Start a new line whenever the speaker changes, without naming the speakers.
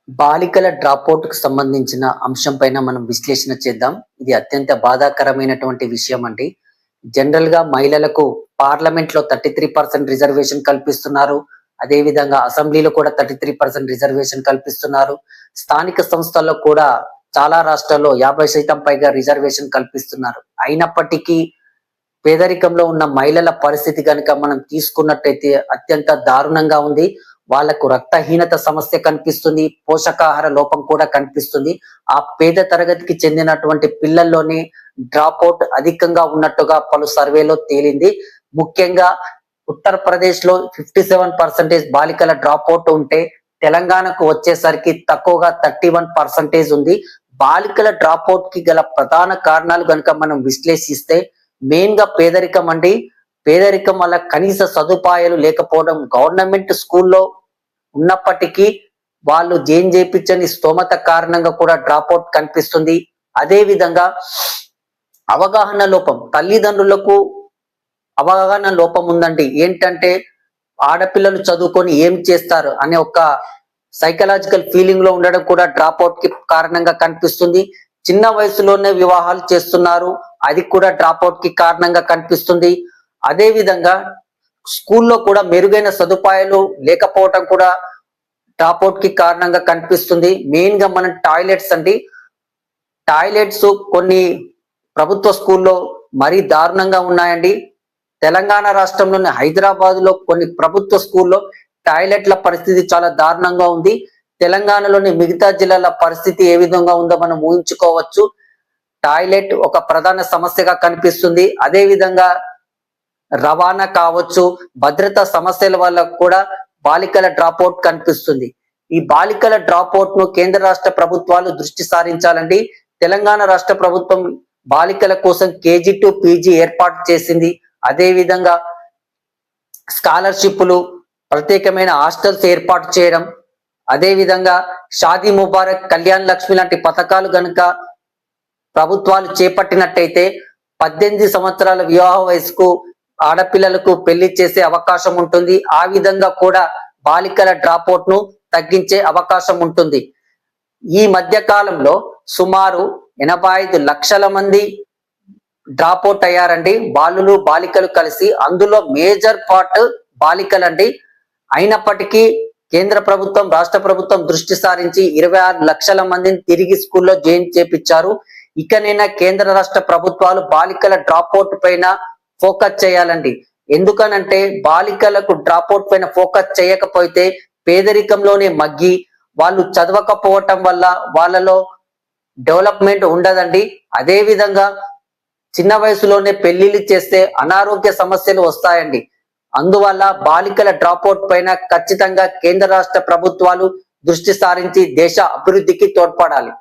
బాలికల డ్రాపౌట్ కు సంబంధించిన అంశం పైన మనం విశ్లేషణ చేద్దాం. ఇది అత్యంత బాధాకరమైనటువంటి విషయం అండి. జనరల్ గా మహిళలకు పార్లమెంట్ లో 33% రిజర్వేషన్ కల్పిస్తున్నారు. అదే విధంగా అసెంబ్లీలో కూడా 33% రిజర్వేషన్ కల్పిస్తున్నారు. స్థానిక సంస్థల్లో కూడా చాలా రాష్ట్రాల్లో 50% పైగా రిజర్వేషన్ కల్పిస్తున్నారు. అయినప్పటికీ పేదరికంలో ఉన్న మహిళల పరిస్థితి కనుక మనం తీసుకున్నట్టయితే అత్యంత దారుణంగా ఉంది. వాళ్లకు రక్తహీనత సమస్య కనిపిస్తుంది, పోషకాహార లోపం కూడా కనిపిస్తుంది. ఆ పేద తరగతికి చెందినటువంటి పిల్లల్లోనే డ్రాప్ అవుట్ అధికంగా ఉన్నట్టుగా పలు సర్వేలో తేలింది. ముఖ్యంగా ఉత్తరప్రదేశ్ లో 57% బాలికల డ్రాప్ అవుట్ ఉంటే తెలంగాణకు వచ్చేసరికి తక్కువగా 31% ఉంది. బాలికల డ్రాప్ అవుట్ కి గల ప్రధాన కారణాలు కనుక మనం విశ్లేషిస్తే మెయిన్ గా పేదరికం అండి. పేదరికం వల్ల కనీస సదుపాయాలు లేకపోవడం, గవర్నమెంట్ స్కూల్లో ఉన్నప్పటికీ వాళ్ళు జైన్ చేయించని స్తోమత కారణంగా కూడా డ్రాప్ అవుట్ కనిపిస్తుంది. అదే విధంగా అవగాహన లోపం, తల్లిదండ్రులకు అవగాహన లోపం ఉందండి. ఏంటంటే ఆడపిల్లలు చదువుకొని ఏం చేస్తారు అనే ఒక సైకలాజికల్ ఫీలింగ్ లో ఉండడం కూడా డ్రాప్ అవుట్ కి కారణంగా కనిపిస్తుంది. చిన్న వయసులోనే వివాహాలు చేస్తున్నారు, అది కూడా డ్రాప్ అవుట్ కి కారణంగా కనిపిస్తుంది. అదే విధంగా స్కూల్లో కూడా మెరుగైన సదుపాయాలు లేకపోవటం కూడా డ్రాప్ అవుట్ కి కారణంగా కనిపిస్తుంది. మెయిన్ గా మనం టాయిలెట్స్ అండి. టాయిలెట్స్ కొన్ని ప్రభుత్వ స్కూల్లో మరీ దారుణంగా ఉన్నాయండి. తెలంగాణ రాష్ట్రంలోని హైదరాబాద్ లో కొన్ని ప్రభుత్వ స్కూల్లో టాయిలెట్ల పరిస్థితి చాలా దారుణంగా ఉంది. తెలంగాణలోని మిగతా జిల్లాల పరిస్థితి ఏ విధంగా ఉందో మనం ఊహించుకోవచ్చు. టాయిలెట్ ఒక ప్రధాన సమస్యగా కనిపిస్తుంది. అదే విధంగా రవాణా కావచ్చు, భద్రతా సమస్యల వల్ల కూడా బాలికల డ్రాప్ అవుట్ కనిపిస్తుంది. ఈ బాలికల డ్రాప్ అవుట్ ను కేంద్ర రాష్ట్ర ప్రభుత్వాలు దృష్టి సారించాలండి. తెలంగాణ రాష్ట్ర ప్రభుత్వం బాలికల కోసం కేజీ టు పీజీ ఏర్పాటు చేసింది. అదే విధంగా స్కాలర్షిప్లు, ప్రత్యేకమైన హాస్టల్స్ ఏర్పాటు చేయడం, అదే విధంగా షాదీ ముబారక్, కళ్యాణ్ లక్ష్మి లాంటి పథకాలు గనుక ప్రభుత్వాలు చేపట్టినట్టయితే 18 సంవత్సరాల వివాహ వయసుకు ఆడపిల్లలకు పెళ్లి చేసే అవకాశం ఉంటుంది. ఆ విధంగా కూడా బాలికల డ్రాప్ అవుట్ ను తగ్గించే అవకాశం ఉంటుంది. ఈ మధ్య కాలంలో సుమారు 85 లక్షల మంది డ్రాప్ అవుట్ అయ్యారండి, బాలులు బాలికలు కలిసి. అందులో మేజర్ పార్ట్ బాలికలండి. అయినప్పటికీ కేంద్ర ప్రభుత్వం, రాష్ట్ర ప్రభుత్వం దృష్టి సారించి 26 లక్షల మందిని తిరిగి స్కూల్లో జాయిన్ చేపించారు. ఇకనైనా కేంద్ర రాష్ట్ర ప్రభుత్వాలు బాలికల డ్రాప్ అవుట్ పైన ఫోకస్ చేయాలండి. ఎందుకనంటే బాలికలకు డ్రాప్ అవుట్ పైన ఫోకస్ చేయకపోతే పేదరికంలోనే మగ్గి వాళ్ళు చదవకపోవటం వల్ల వాళ్ళలో డెవలప్మెంట్ ఉండదండి. అదే విధంగా చిన్న వయసులోనే పెళ్లిళ్ళు చేస్తే అనారోగ్య సమస్యలు వస్తాయండి. అందువల్ల బాలికల డ్రాప్ అవుట్ పైన ఖచ్చితంగా కేంద్ర రాష్ట్ర ప్రభుత్వాలు దృష్టి సారించి దేశ అభివృద్ధికి తోడ్పడాలి.